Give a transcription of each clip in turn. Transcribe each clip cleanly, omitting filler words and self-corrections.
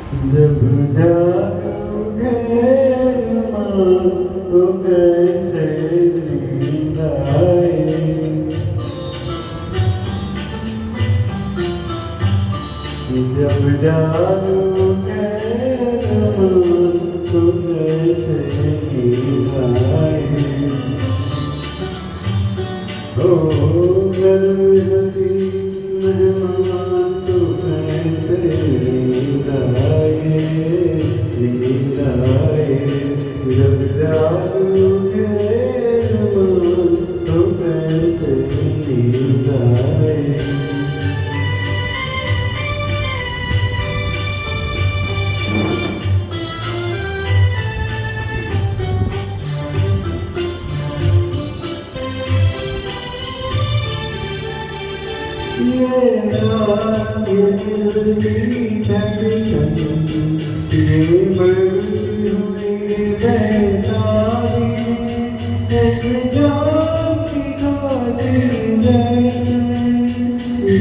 जब जागोगे अरमान तो कैसे नींद आए। जब जागोगे अरमान तो कैसे नींद आए। ओ गर्म हंसी मेहमान तो कैसे नींद आए, नींद आए। जब जागोगे अरमान तो कैसे नींद आए। ये रात ये दिल की धड़कन, ये बढ़ती हुई बेताबी, एक जान की खातिर जैसे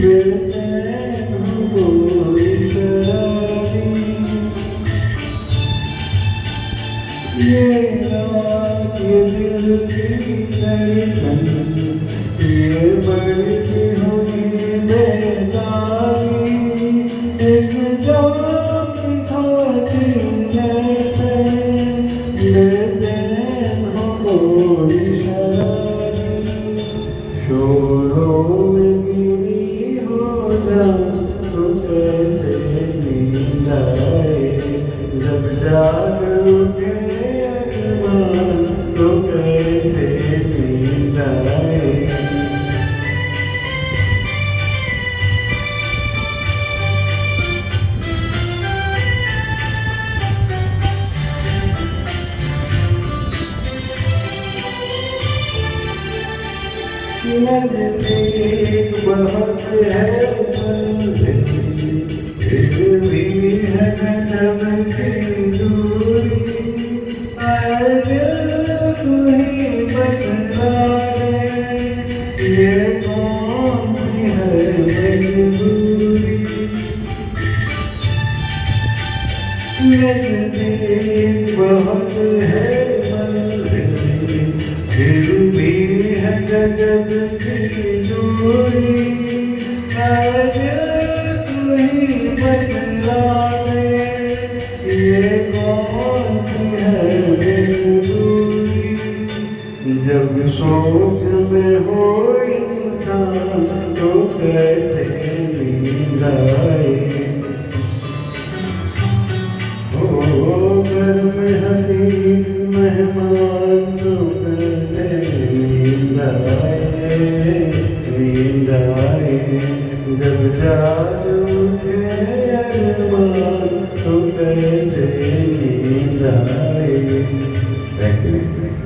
बेचैन हूँ कोई शराबी। ये रात ये दिल की धड़कन, ये बढ़ती हुई बेताबी, एक जान की खातिर जैसे बेचैन हो कोई शराबी। शोरों में गिरी हो जा तो कैसे नींद आए। जब जागोगे अरमान तो कैसे नींद आए। नज़दीक बहुत है मंज़िल, फिर भी है गजब की दूरी। आए दिल तू ही बतला दे, ये कौन सी है मजबूरी। नज़दीक बहुत है मंज़िल, फिर भी है गजब की दूरी। आए दिल तू ही बतला दे, ये कौन सी है मजबूरी। जब सोच में हो इंसान तो कैसे नींद आए। ओ गर्म हंसी मेहमान तो कैसे नींद आए, नींद आए। जब जागोगे अरमान तो कैसे नींद आए। Thank you.